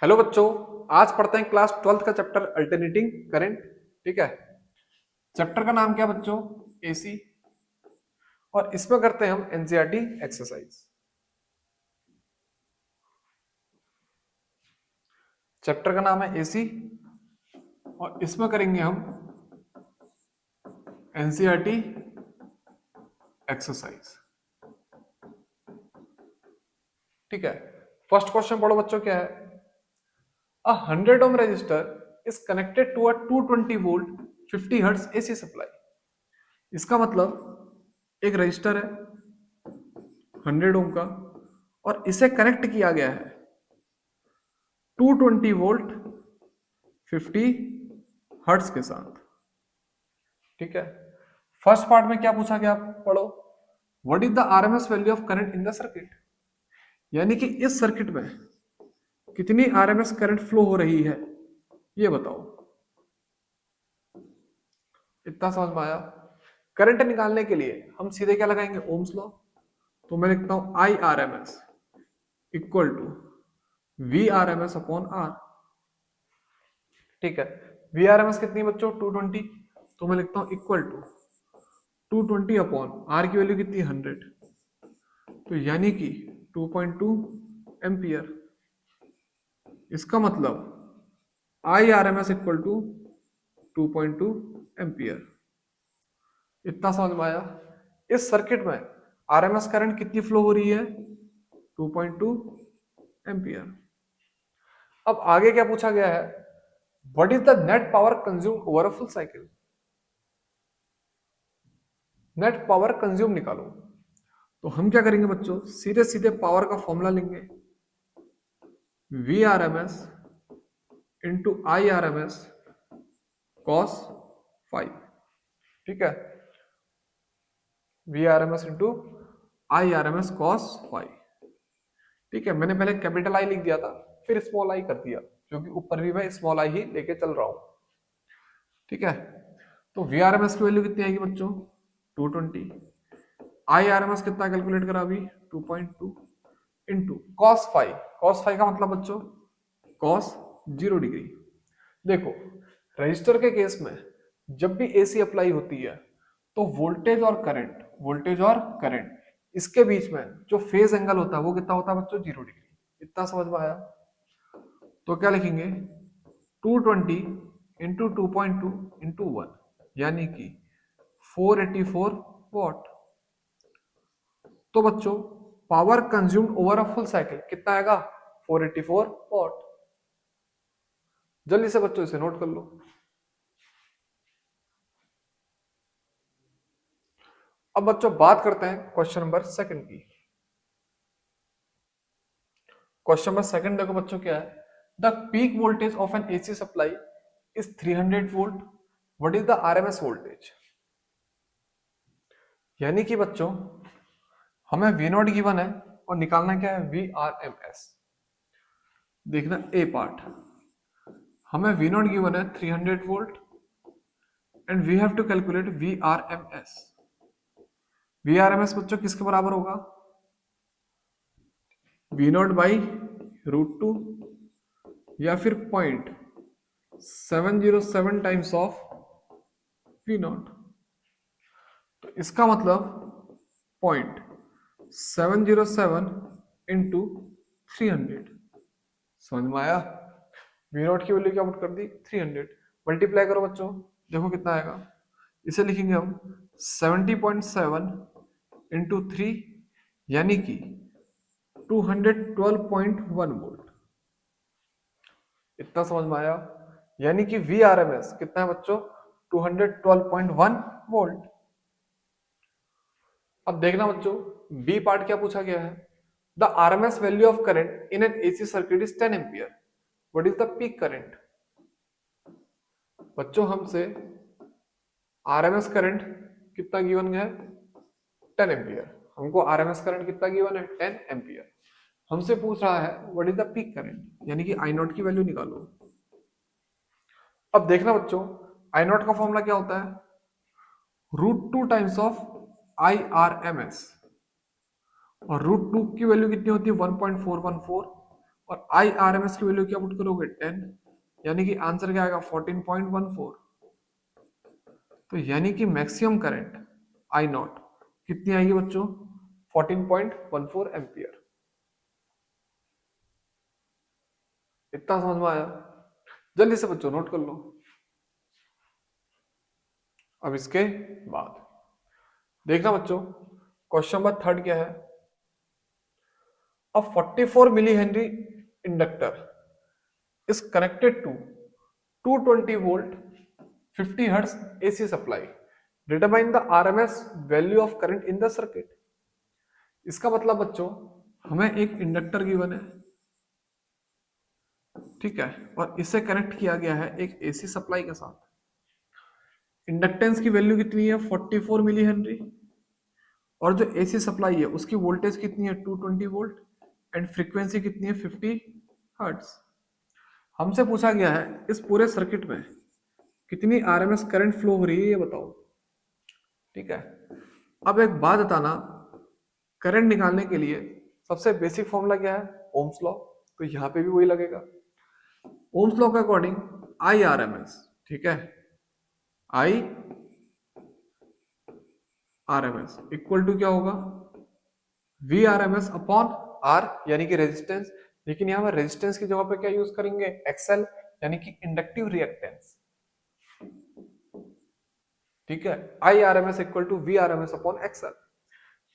Hello बच्चों, आज पढ़ते हैं क्लास 12th का चैप्टर अल्टरनेटिंग करंट। ठीक है। चैप्टर का नाम क्या है बच्चों? एसी। और इसमें करते हैं हम एनसीईआरटी एक्सरसाइज। चैप्टर का नाम है एसी और इसमें करेंगे हम एनसीईआरटी एक्सरसाइज। ठीक है। फर्स्ट क्वेश्चन पढ़ो बच्चों, क्या है? A 100 ohm resistor is connected to a 220 volt 50 hertz AC supply। इसका मतलब एक रजिस्टर है 100 ओम का और इसे कनेक्ट किया गया है 220 वोल्ट 50 हर्ट्ज के साथ। ठीक है। फर्स्ट पार्ट में क्या पूछा गया, पढ़ो। What is the RMS value of current in the circuit? यानी कि इस सर्किट में कितनी आरएमएस करंट फ्लो हो रही है, ये बताओ। इतना समझ में आया? करंट निकालने के लिए हम सीधे क्या लगाएंगे? Ohm's law. तो मैं लिखता हूं I R M S equal to V R M S upon R. ठीक है। वी आर एम एस कितनी बच्चों? 220। तो मैं लिखता हूं इक्वल टू 220 अपॉन आर की वैल्यू कितनी? 100। तो यानी कि 2.2 एम्पियर। इसका मतलब I R M S equal to 2.2 ampere. इतना समझ में आया? इस सर्किट में आरएमएस करंट कितनी फ्लो हो रही है? 2.2 एम्पियर। अब आगे क्या पूछा गया है? What is the net power consume over a full cycle? Net power consume निकालो। तो हम क्या करेंगे बच्चों? सीधे सीधे पावर का फॉर्मूला लेंगे, V R M S into I R M S cos 5। ठीक है। V R M S into I R M S cos 5। ठीक है। मैंने पहले कैपिटल आई लिख दिया था, फिर स्मॉल आई कर दिया, क्योंकि ऊपर भी मैं स्मॉल आई ही लेके चल रहा हूं। ठीक है। तो वी आर एम एस की वैल्यू कितनी आएगी बच्चों? 220। आई आर एम एस कितना कैलकुलेट करा अभी? 2.2 इंटू कॉस 5। कॉस 5 का मतलब बच्चों कॉस 0 डिग्री। देखो, रजिस्टर के केस में जब भी एसी अप्लाई होती है तो वोल्टेज और करंट इसके बीच में जो फेज एंगल होता है वो कितना होता है बच्चों? 0 डिग्री। इतना समझ में आया? तो क्या लिखेंगे? 220 इंटू 2.2 इंटू 1 यानी कि 484 वॉट। तो बच्चों power consumed over a full cycle कितना आएगा? 484 वॉट। जल्दी से बच्चों इसे नोट कर लो। अब बच्चों बात करते हैं क्वेश्चन नंबर सेकंड की। क्वेश्चन नंबर सेकंड देखो बच्चों, क्या है? The peak voltage of N AC supply is 300 volt. What is the RMS voltage? यानी कि बच्चों हमें वी नॉट गिवन है और निकालना क्या है? V R M S. देखना ए पार्ट, हमें वी नॉट गिवन है 300 volt and we have to calculate V R M S. V R M S बच्चों किसके बराबर होगा? वी नॉट बाई √2 या फिर 0.707 टाइम्स ऑफ वी नॉट। तो इसका मतलब 0.707 इंटू 300। समझ में आया? वी नॉट की वैल्यू क्या पुट कर दी? 300। मल्टीप्लाई करो बच्चों, देखो कितना आएगा। इसे लिखेंगे हम 70.7 इंटू 3 यानी कि 212.1 वोल्ट। इतना समझ में आया? यानी कि वी आर एम एस कितना है बच्चों? 212.1 वोल्ट। अब देखना बच्चों बी पार्ट क्या पूछा गया है? The RMS value of current in an AC circuit is 10 ampere. What is the peak current? बच्चों हमसे आरएमएस करंट कितना गिवन है? 10 एम्पियर। हमको आरएमएस करंट कितना गिवन है? 10 एम्पियर। हमसे पूछ रहा है what is the peak current, यानी कि आई नॉट की वैल्यू निकालो। अब देखना बच्चों आई नॉट का फॉर्मूला क्या होता है? √2 times of I R M S. और √2 की वैल्यू कितनी होती है? 1.414। और आई आर एम एस की वैल्यू क्या पुट करोगे 10, यानी कि आंसर क्या आएगा 14.14। तो यानी कि मैक्सिमम करंट आई नॉट कितनी आएगी बच्चों 14.14 एम्पियर। इतना समझ में आया? जल्दी से बच्चों नोट कर लो। अब इसके बाद देखना बच्चों, क्वेश्चन नंबर 3 क्या है। A 44 millihenry inductor is connected to 220 volt 50 hertz AC supply. Determine the RMS value of current in the circuit. इसका मतलब बच्चों हमें एक इंडक्टर गिवन है, ठीक है, और इसे कनेक्ट किया गया है एक एसी सप्लाई के साथ। इंडक्टेंस की वैल्यू कितनी है 44 मिली हेनरी, और जो एसी सप्लाई है उसकी वोल्टेज कितनी है 220 वोल्ट एंड फ्रीक्वेंसी कितनी है 50 हर्ट्ज। हमसे पूछा गया है इस पूरे सर्किट में कितनी आरएमएस करंट फ्लो हो रही है ये बताओ, ठीक है। अब एक बात बताना, करंट निकालने के लिए सबसे बेसिक फॉर्मूला क्या है ओम्स लॉ, तो यहां पे भी वही लगेगा। ओम्स लॉ के अकॉर्डिंग आई आरएमएस, ठीक है, आई आरएमएस इक्वल टू क्या होगा वी आरएमएस अपॉन आर, यानी कि रेजिस्टेंस, लेकिन यहां पर रेजिस्टेंस की जगह पे क्या यूज करेंगे एक्सएल, यानी कि इंडक्टिव रिएक्टेंस, ठीक है। I RMS equal to V RMS upon XL.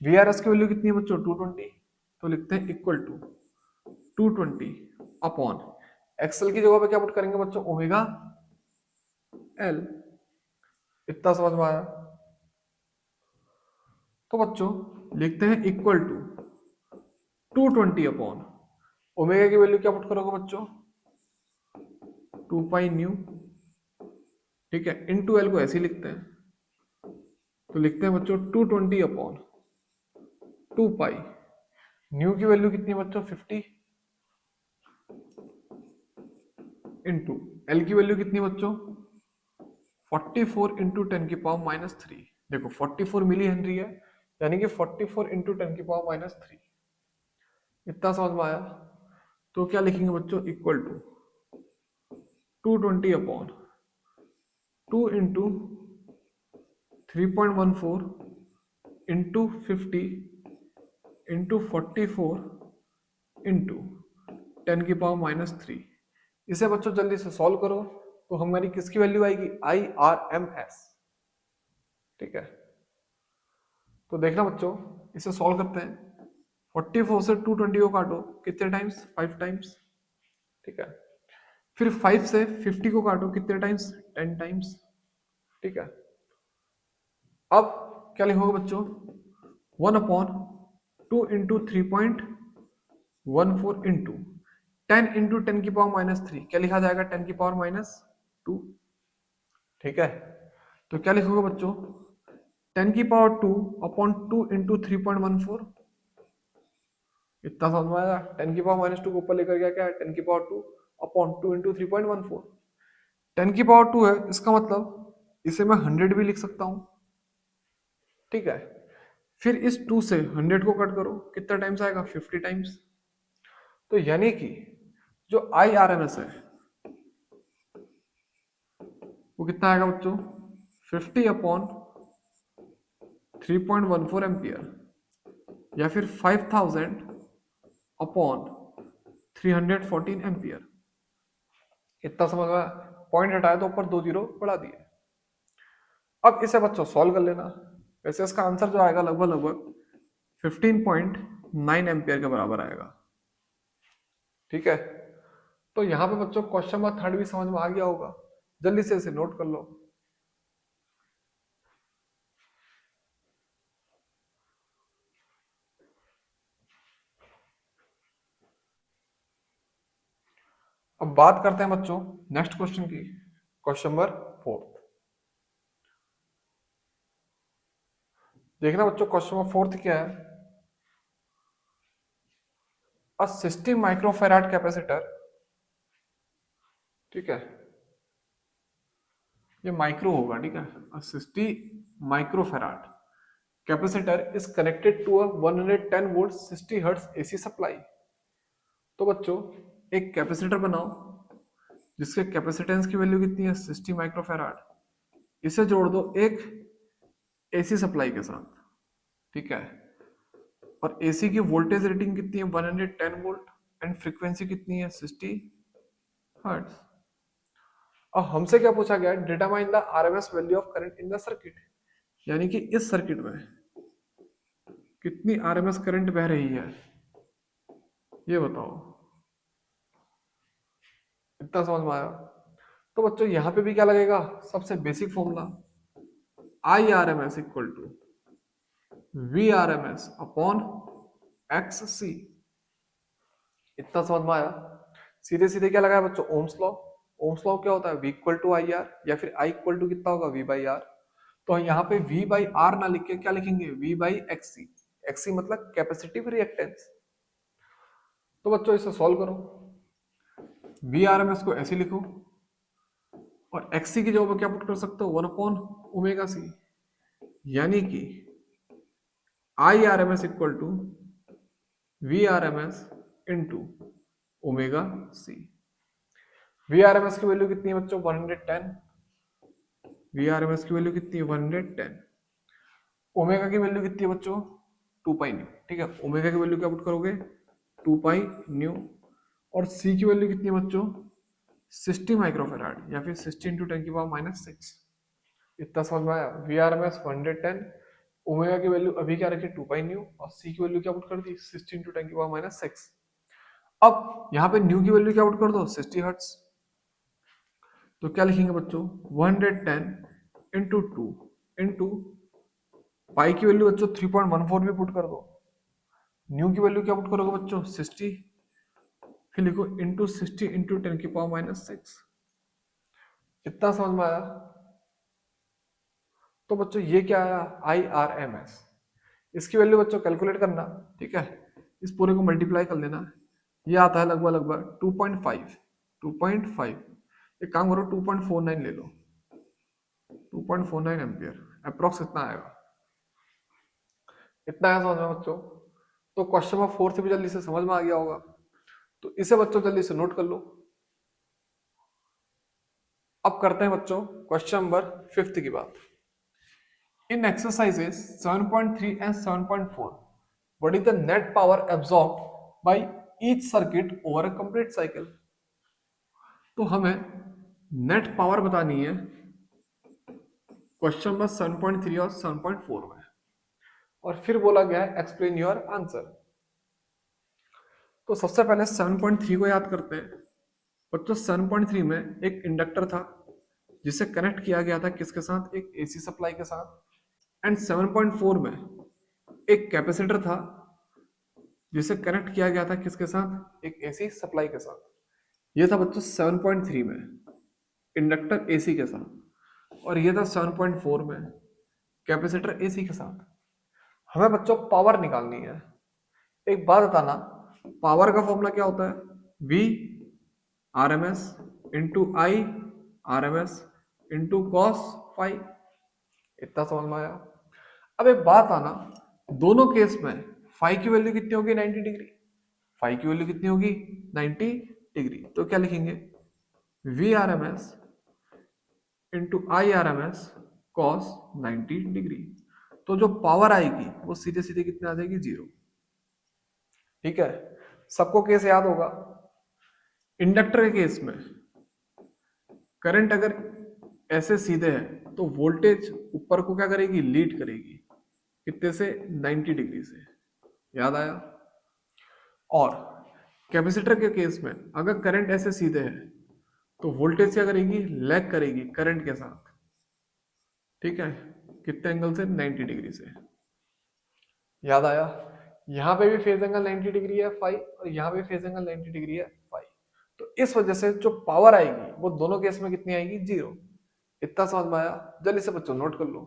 V R S की वैल्यू कितनी है बच्चों 220, तो लिखते हैं इक्वल टू 220 अपॉन एक्सएल की जगह पे क्या पुट करेंगे बच्चों ओमेगा एल। इतना समझ में आया? तो बच्चों लिखते हैं इक्वल टू 220 अपॉन ओमेगा की वैल्यू क्या पुट करोगे बच्चों 2 पाई न्यू, ठीक है, इनटू एल को ऐसे ही लिखते हैं, तो लिखते हैं बच्चों 220 अपॉन 2 पाई, न्यू की वैल्यू कितनी है बच्चों 50, इनटू एल की वैल्यू कितनी है बच्चों 44 इंटू 10 की पावर माइनस 3। देखो 44 मिली हेनरी है, यानी कि 44 इंटू 10 की पावर माइनस 3। इतना समझ में आया? तो क्या लिखेंगे बच्चों equal to 220 upon 2 into 3.14 into 50 into 44 into 10 की पावर माइनस 3। इसे बच्चों जल्दी से सॉल्व करो तो हमारी किसकी वैल्यू आएगी आई आर एम एस, ठीक है। तो देखना बच्चों इसे सॉल्व करते हैं, 44 से 220 को काटो कितने टाइम्स 5 टाइम्स, ठीक है। फिर 5 से 50 को काटो कितने टाइम्स 10 टाइम्स, ठीक है। अब क्या लिखोगे बच्चों 1 अपॉन 2 इंटू 3.14 इंटू 10 इंटू 10 की पावर माइनस 3, क्या लिखा जाएगा 10 की पावर माइनस 2, ठीक है। तो क्या लिखोगे बच्चों 10 की पावर 2 अपॉन 2 इंटू 3.14। इतना समझ में आया? 10 की पावर माइनस 2 को ऊपर लेकर गया क्या है 10 की पावर 2 अपॉन 2 इंटू 3.14। 10 की पावर 2 है, इसका मतलब इसे मैं 100 भी लिख सकता हूं, ठीक है। फिर इस 2 से 100 को कट करो कितना टाइम्स आएगा 50 टाइम्स। तो यानी कि जो आई आर एम एस है वो कितना आएगा बच्चों 50 अपॉन 3.14 एम्पियर, या फिर 5000 अपॉन 314 एम्पियर। इतना समझ में? पॉइंट हटाया तो ऊपर 2 जीरो बढ़ा दिए। अब इसे बच्चों सॉल्व कर लेना, वैसे इसका आंसर जो आएगा लगभग लगभग 15.9 एम्पियर के बराबर आएगा, ठीक है। तो यहां पे बच्चों क्वेश्चन नंबर 3 भी समझ में आ गया होगा, जल्दी से इसे नोट कर लो। अब बात करते हैं बच्चों नेक्स्ट क्वेश्चन की, क्वेश्चन नंबर 4। देखना बच्चों क्वेश्चन नंबर 4 क्या है। अ 60 माइक्रोफैराड कैपेसिटर, ठीक है, ये माइक्रो होगा, ठीक है। A 60 microfarad capacitor is connected to a 110 volt 60 hertz AC supply. तो बच्चों एक कैपेसिटर बनाओ जिसके कैपेसिटेंस की वैल्यू कितनी है 60 माइक्रोफैराड, इसे जोड़ दो एक एसी सप्लाई के साथ, ठीक है, और एसी की वोल्टेज रेटिंग कितनी है 110 वोल्ट एंड फ्रीक्वेंसी कितनी है 60 हर्ट्ज। और हमसे क्या पूछा गया, determine the RMS value of current in the circuit, यानी कि इस सर्किट में कितनी आरएमएस करंट बह रही है ये बताओ। इतना समझ में आया? तो बच्चों यहां पे भी क्या लगेगा, सबसे basic formula I R M S equal to V R M S upon X C. इतना समझ में आया? सीधे सीधे क्या लगाया बच्चों, ओम्स लॉ। ओम्स लॉ क्या होता है, V equal to I R, या फिर आई इक्वल टू कितना होगा वी बाई आर। तो यहाँ पे वी बाई आर ना लिख के क्या लिखेंगे, V by X C. X C मतलब कैपेसिटिव रिएक्टेंस। तो बच्चों इसे सॉल्व करो, वी आर एम एस को ऐसे लिखो और एक्स सी की जगह क्या पुट कर सकते हो 1 अपॉन ओमेगा सी, यानी कि I R M S equal to V R M S into omega C. V R M S की वैल्यू कितनी है बच्चों 110, वी आर एम एस की वैल्यू कितनी है 110, ओमेगा की वैल्यू कितनी है बच्चों 2 पाई न्यू, ठीक है, ओमेगा की वैल्यू क्या पुट करोगे 2 पाई न्यू, और सी की वैल्यू कितनी है बच्चों 60 माइक्रोफैराड, या फिर 60 इंटू 10 की पावर माइनस 6। इतना समझ में आया? V R M S 110, omega की वैल्यू अभी क्या रखी 2 पाई न्यू, और सी की वैल्यू क्या पुट कर दी 60 इंटू 10 की पावर माइनस 6। अब यहाँ पे न्यू की वैल्यू क्या पुट कर दो 60 हर्ट्ज, तो क्या लिखेंगे बच्चों 110 इंटू 2 इंटू पाई की वैल्यू बच्चों 3.14 भी पुट कर दो, न्यू की वैल्यू क्या पुट करोगे बच्चों 60, फिर लिखो इंटू 60 इंटू 10 की पावर माइनस 6। इतना समझ में आया? तो बच्चों ये क्या आया आई आर एम एस, इसकी वैल्यू बच्चों कैलकुलेट करना, ठीक है, इस पूरे को मल्टीप्लाई कर लेना, ये आता है लगभग लगभग 2.5। एक काम करो 2.49 ले लो, 2.49 एम्पियर अप्रोक्स इतना आएगा। इतना है समझ में बच्चों? तो क्वेश्चन नंबर 4 से भी जल्दी से समझ में आ गया होगा, तो इसे बच्चों जल्दी से नोट कर लो। अब करते हैं बच्चों क्वेश्चन नंबर 5 की बात। इन exercises 7.3 and 7.4 what is the net power absorbed by each circuit over a complete cycle। तो हमें नेट पावर बतानी है क्वेश्चन नंबर 7.3 और 7.4 में, और फिर बोला गया है एक्सप्लेन योर आंसर। तो सबसे पहले 7.3 को याद करते हैं बच्चों। 7.3 में एक इंडक्टर था जिसे कनेक्ट किया गया था किसके साथ, एक एसी सप्लाई के साथ, एंड 7.4 में एक कैपेसिटर था जिसे कनेक्ट किया गया था किसके साथ, एक एसी सप्लाई के साथ। ये था बच्चों 7.3 में इंडक्टर एसी के साथ, और ये था 7.4 में कैपेसिटर एसी के साथ। हमें बच्चों पावर निकालनी है। एक बात बताना, पावर का फॉर्मूला क्या होता है, V R M S into I R M S into cos phi. इतना समझ में आया? अब एक बात आना, दोनों केस में फाई की वैल्यू कितनी होगी 90 डिग्री, फाई की वैल्यू कितनी होगी 90 डिग्री। तो क्या लिखेंगे V R M S into I R M S cos 90 degree. तो जो पावर आएगी वो सीधे सीधे कितने आ जाएगी 0। ठीक है, सबको केस याद होगा। इंडक्टर के केस में करंट अगर ऐसे सीधे है तो वोल्टेज ऊपर को क्या करेगी, लीड करेगी, कितने से 90 डिग्री से। याद आया? और कैपेसिटर के केस में अगर करंट ऐसे सीधे है तो वोल्टेज क्या करेगी, लैग करेगी करंट के साथ। ठीक है, कितने एंगल से, 90 डिग्री से। याद आया? यहां पे भी फेज एंगल 90 डिग्री है फाई, और यहां पे फेज एंगल 90 डिग्री है फाई। तो इस वजह से जो पावर आएगी वो दोनों केस में कितनी आएगी, 0। इतना समझ में आया? जल्दी से बच्चों नोट कर लो।